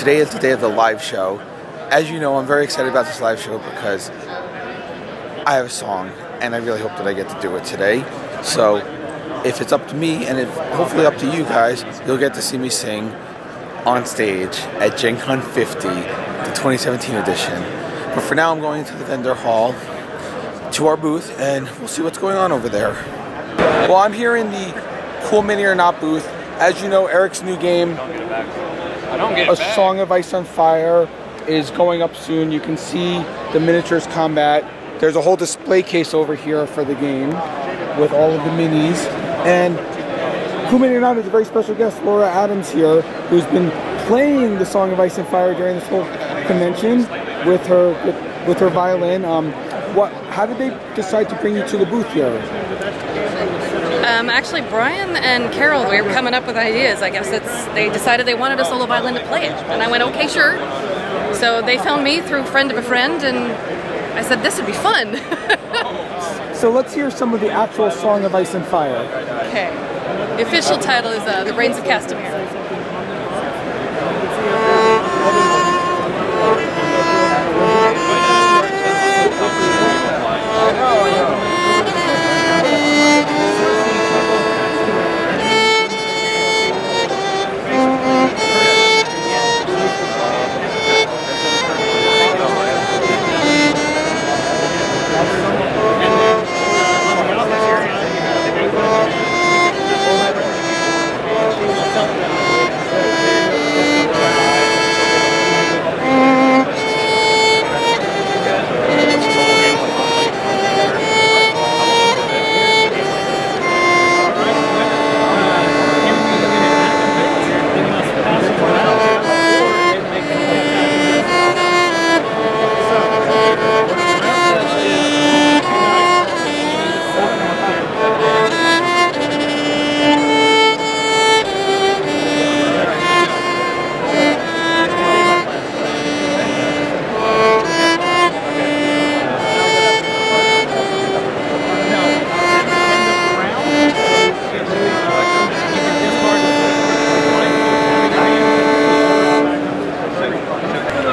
today is the day of the live show. As you know, I'm very excited about this live show because I have a song, and I really hope that I get to do it today. So, if it's up to me, and if hopefully up to you guys, you'll get to see me sing on stage at Gen Con 50, the 2017 edition. But for now, I'm going to the vendor hall, to our booth, and we'll see what's going on over there. Well, I'm here in the Cool Mini or Not booth. As you know, Eric's new game, A Song of Ice on Fire, is going up soon. You can see the miniatures combat. There's a whole display case over here for the game with all of the minis. And Cool Mini or Not is a very special guest, Laura Adams here, who's been playing the Song of Ice and Fire during this whole convention with her violin. How did they decide to bring you to the booth here? Actually, Brian and Carol, we were coming up with ideas. I guess they decided they wanted a solo violin to play it. And I went, okay, sure. So they found me through a friend of a friend, and I said, this would be fun. So let's hear some of the actual Song of Ice and Fire. Okay. The official title is The Brains of Castamere.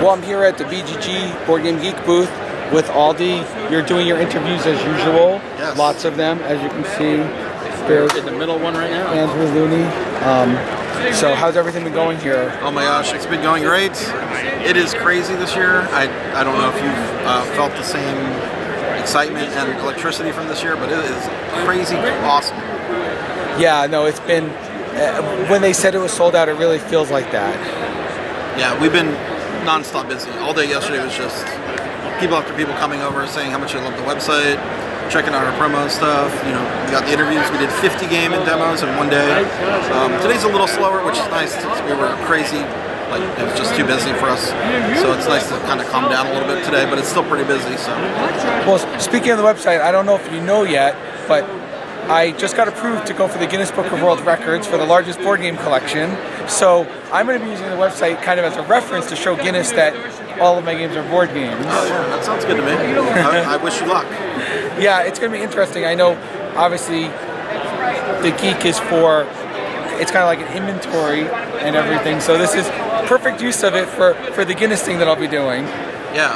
Well, I'm here at the BGG Board Game Geek booth with Aldi. You're doing your interviews as usual. Yes. Lots of them, as you can see. There's in the middle one right now. Andrew Looney. So how's everything been going here? Oh my gosh, it's been going great. It is crazy this year. I don't know if you've felt the same excitement and electricity from this year, but it is crazy awesome. Yeah, no, it's been, when they said it was sold out, it really feels like that. Yeah, we've been non-stop busy. All day yesterday was just people after people coming over saying how much they love the website, checking out our promo stuff. You know, we got the interviews. We did 50 game and demos in one day. Today's a little slower, which is nice. We were crazy. Like, it was just too busy for us. So it's nice to kind of calm down a little bit today, but it's still pretty busy. So. Well, speaking of the website, I don't know if you know yet, but I just got approved to go for the Guinness Book of World Records for the largest board game collection. So I'm going to be using the website kind of as a reference to show Guinness that all of my games are board games. Oh, yeah, that sounds good to me. I wish you luck. Yeah, it's going to be interesting. I know, obviously, the Geek is for, it's kind of like an inventory and everything. So this is perfect use of it for the Guinness thing that I'll be doing. Yeah,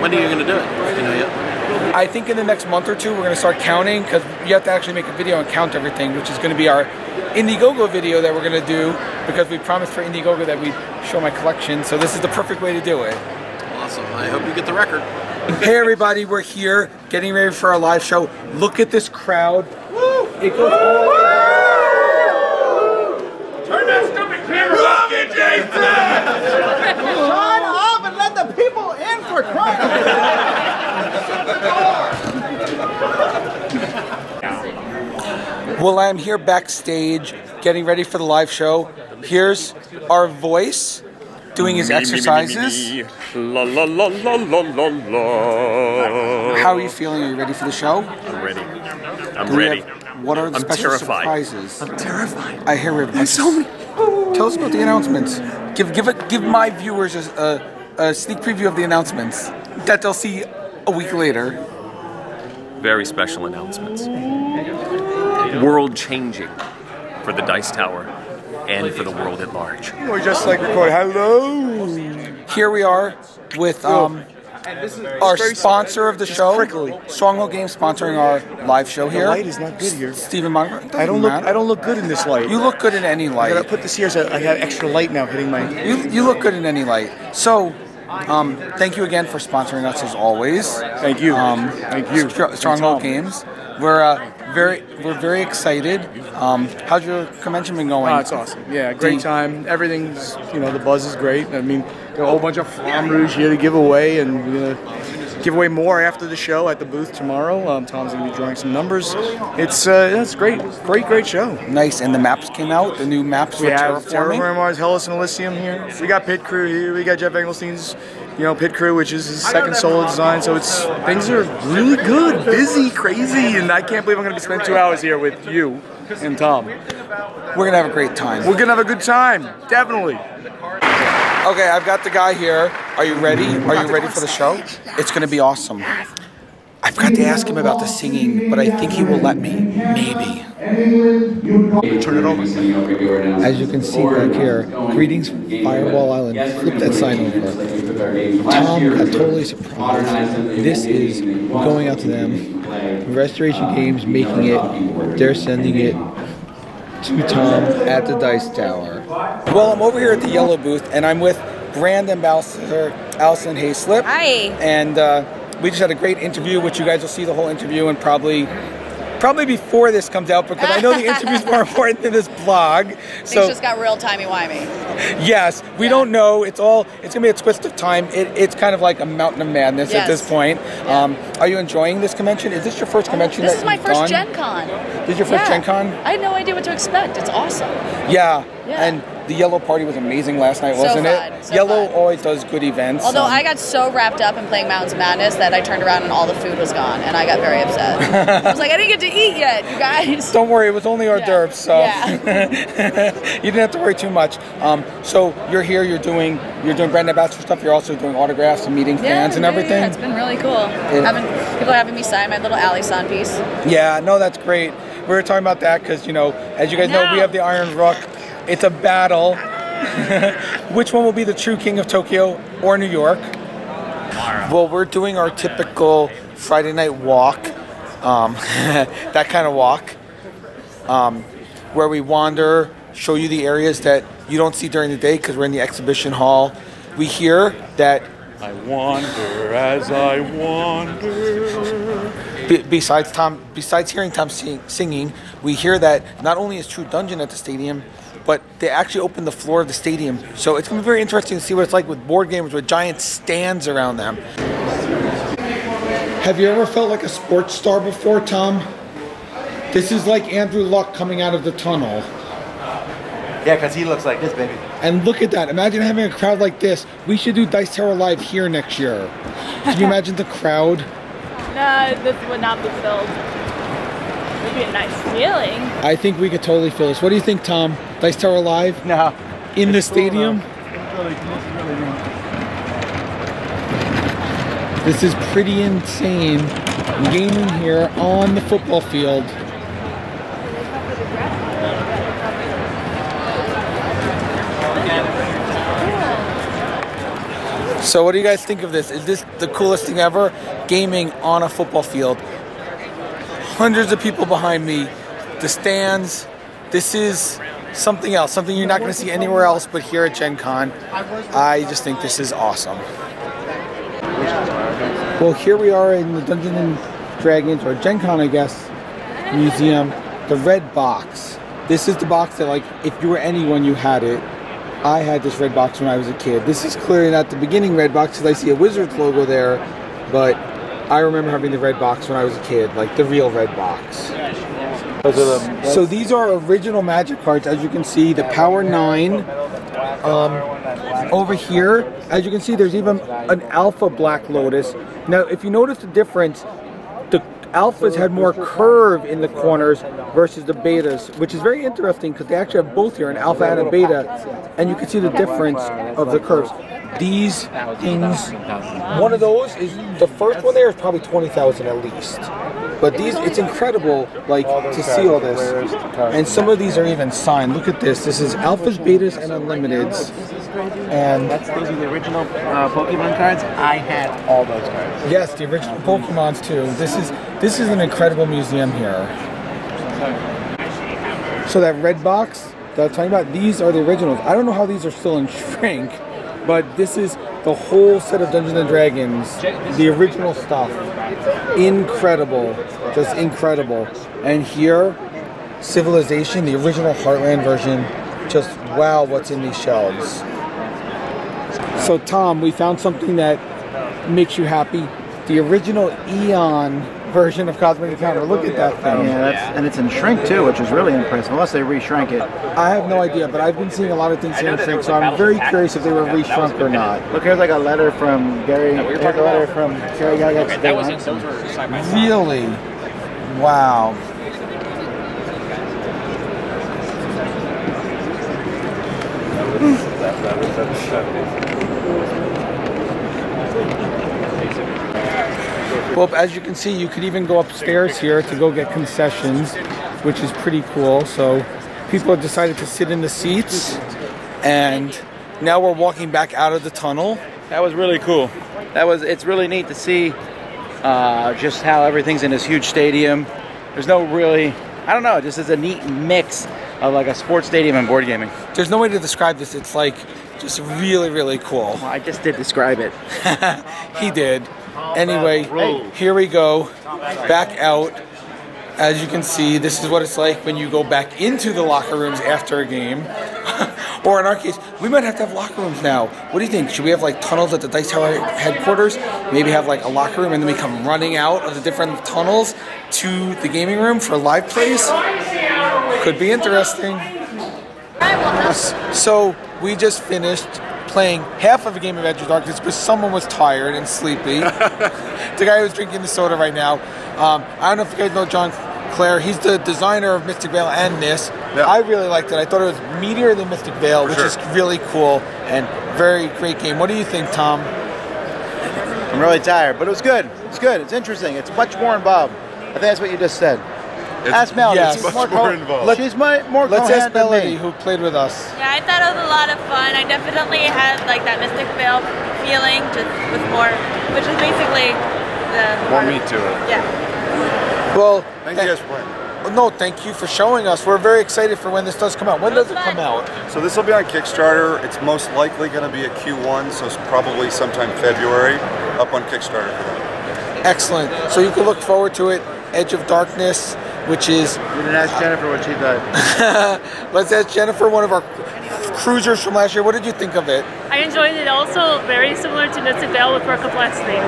when are you going to do it? You know yet? I think in the next month or two we're going to start counting, because you have to actually make a video and count everything, which is going to be our Indiegogo video that we're going to do, because we promised for Indiegogo that we'd show my collection, so this is the perfect way to do it. Awesome. I hope you get the record. Hey everybody, we're here getting ready for our live show. Look at this crowd. Woo! It goes all Turn that stupid camera off, Jason! Shut up and let the people in for crying out loud! Shut the door! Well, I'm here backstage getting ready for the live show. Here's our voice doing his exercises. La la la la la la la. How are you feeling? Are you ready for the show? I'm ready. I'm ready. What are the I'm special terrified. surprises? I'm terrified. I hear it. So many. Tell us about the announcements. Give my viewers a sneak preview of the announcements that they'll see a week later. Very special announcements. World changing for the Dice Tower. and for the world at large. We're just like recording. Hello. Here we are with our sponsor of the show, Stronghold Games, sponsoring our live show here. The light is not good here. Stephen Montgomery. I don't look good in this light. You look good in any light. I gotta put this here so I have extra light now hitting my. You look good in any light. So, thank you again for sponsoring us as always. Thank you. Thank you. Stronghold Games. We're very excited. How's your convention been going? It's awesome. Yeah, great time. Everything's, the buzz is great. I mean, got a whole bunch of Flamme Rouge here to give away, and we're gonna give away more after the show at the booth tomorrow. Tom's gonna be drawing some numbers. It's great show. Nice. And the maps came out. The new maps for Terraforming Mars, Hellas, and Elysium here. We got Pit Crew here. We got Jeff Engelstein's. Pit Crew, which is his second solo design, so things are really good, busy, crazy, and I can't believe I'm going to spend 2 hours here with you and Tom. We're going to have a great time. We're going to have a good time, definitely. Okay, I've got the guy here. Are you ready? Are you ready for the show? It's going to be awesome. I forgot to ask him about the singing, but I think he will let me. Maybe. Turn it over. As you can see back here, greetings from Fireball Island. Flip that sign over. Tom got totally surprised. This is going out to them. Restoration Games making it. They're sending it to Tom at the Dice Tower. Well, I'm over here at the Yellow booth, and I'm with brand ambassador Allison Hayslip. Hi. And we just had a great interview, which you guys will see the whole interview and probably before this comes out, because I know the interview's more important than this blog. Things just got real timey-wimey. Yes, we don't know. It's gonna be a twist of time. It's kind of like a mountain of madness at this point. Yeah. Are you enjoying this convention? Is this your first convention? This is my first Gen Con. This is your first Gen Con? I had no idea what to expect. It's awesome. Yeah. And the Yellow party was amazing last night, wasn't it? So Yellow fun. always does good events. Although I got so wrapped up in playing Mountains of Madness that I turned around and all the food was gone, and I got very upset. I was like, I didn't get to eat yet, you guys. Don't worry, it was only hors d'oeuvres, so you didn't have to worry too much. So you're here, you're doing brand ambassador stuff. You're also doing autographs and meeting fans and everything. Yeah, it's been really cool. People having me sign my little Alley-san piece. Yeah, no, that's great. We were talking about that because, as you guys know, we have the Iron Rook. It's a battle. Which one will be the true king of Tokyo or New York? Well, we're doing our typical Friday night walk, that kind of walk, where we wander, show you the areas that you don't see during the day because we're in the exhibition hall. We hear that I wander as I wander. Besides hearing Tom singing, we hear that not only is True Dungeon at the stadium, but they actually opened the floor of the stadium. So it's going to be very interesting to see what it's like with board games with giant stands around them. Have you ever felt like a sports star before, Tom? This is like Andrew Luck coming out of the tunnel. Yeah, because he looks like this, baby. And look at that. Imagine having a crowd like this. We should do Dice Tower Live here next year. Can you imagine the crowd? No, this would not be filled. It would be a nice feeling. I think we could totally fill this. What do you think, Tom? Dice Tower Live? No. In the stadium? This is pretty insane. Gaming here on the football field. So what do you guys think of this? Is this the coolest thing ever? Gaming on a football field. Hundreds of people behind me. The stands. This is something else. Something you're not going to see anywhere else but here at Gen Con. I just think this is awesome. Well, here we are in the Dungeons and Dragons, or Gen Con, I guess, museum. The red box. This is the box that, like, if you were anyone, you had it. I had this red box when I was a kid. This is clearly not the beginning red box because I see a Wizards logo there, but I remember having the red box when I was a kid, like the real red box. So these are original Magic cards, as you can see, the Power 9. Over here, as you can see, there's even an Alpha Black Lotus. Now, if you notice the difference, the Alphas had more curve in the corners versus the Betas, which is very interesting because they actually have both here, an Alpha and a Beta, and you can see the difference of the curves. These things, one of those is, the first one there is probably 20,000 at least. But these, it's incredible, like, to see all this. And some of these are even signed. Look at this. This is Alphas, Betas, and Unlimiteds. And those are the original Pokemon cards. I had all those cards. yes, the original Pokemons too. This is an incredible museum here. So that red box that I was talking about, these are the originals. I don't know how these are still in shrink, but this is the whole set of Dungeons and Dragons, the original stuff. Incredible, just incredible. And here, Civilization, the original Heartland version, just wow, what's in these shelves. So Tom, we found something that makes you happy. The original Eon version of Cosmic Encounter. Look at that thing. Yeah, and it's in shrink too, which is really impressive, unless they re-shrank it. I have no idea, but I've been seeing a lot of things here in shrink, so I'm very curious if they were re-shrunk or not. Look, here's like a letter from Gary. Here's a letter from Gary Gygax. That wasn't, those were side by side. Really? Wow. Well, as you can see, you could even go upstairs here to go get concessions, which is pretty cool. So people have decided to sit in the seats, and now we're walking back out of the tunnel. That was really cool. It's really neat to see just how everything's in this huge stadium. There's no really, I don't know, just is a neat mix of like a sports stadium and board gaming. There's no way to describe this. It's like just really, really cool. Well, I just did describe it. He did. Anyway, here we go, back out. As you can see, this is what it's like when you go back into the locker rooms after a game. Or in our case, we might have to have locker rooms now. What do you think? Should we have like tunnels at the Dice Tower headquarters? Maybe have like a locker room and then we come running out of the different tunnels to the gaming room for live plays? Could be interesting. So we just finished playing half of a game of Edge of Darkness because someone was tired and sleepy. The guy who's drinking the soda right now. I don't know if you guys know John Clare. He's the designer of Mystic Vale and this. Yep. I really liked it. I thought it was meatier than Mystic Vale, which is really cool and very great game. What do you think, Tom? I'm really tired, but it was good. It's good. It's interesting. It's much more involved. I think that's what you just said. Ask Melody. Yes. She's Much more involved. She's more Let's ask coherent than Melody, me. who played with us. Yeah, I thought it was a lot of fun. I definitely had like that Mystic Vale feeling, just with more, which is basically the More meat to it. Yeah. Well, Thank you guys for playing. no, thank you for showing us. We're very excited for when this does come out. When does it come out? So this will be on Kickstarter. It's most likely going to be a Q1, so it's probably sometime February, up on Kickstarter for that. Excellent. So you can look forward to it. Edge of Darkness, which is... You didn't ask Jennifer what she thought. Let's ask Jennifer, one of our cruisers from last year. What did you think of it? I enjoyed it. Also, very similar to Mystic Vale with more complexity.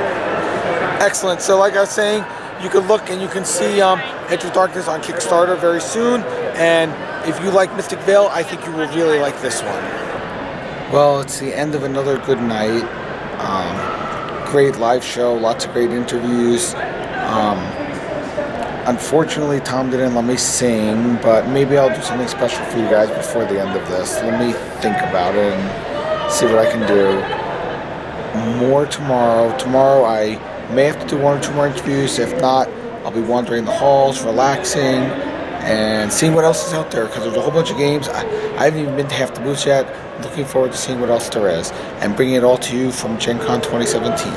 Excellent. So like I was saying, you can look and you can see Edge of Darkness on Kickstarter very soon. And if you like Mystic Vale, I think you will really like this one. Well, it's the end of another good night. Great live show, lots of great interviews. Unfortunately, Tom didn't let me sing, but maybe I'll do something special for you guys before the end of this. Let me think about it and see what I can do. More tomorrow. Tomorrow I may have to do one or two more interviews. If not, I'll be wandering the halls, relaxing, and seeing what else is out there, because there's a whole bunch of games. I haven't even been to half the booths yet. Looking forward to seeing what else there is and bringing it all to you from Gen Con 2017.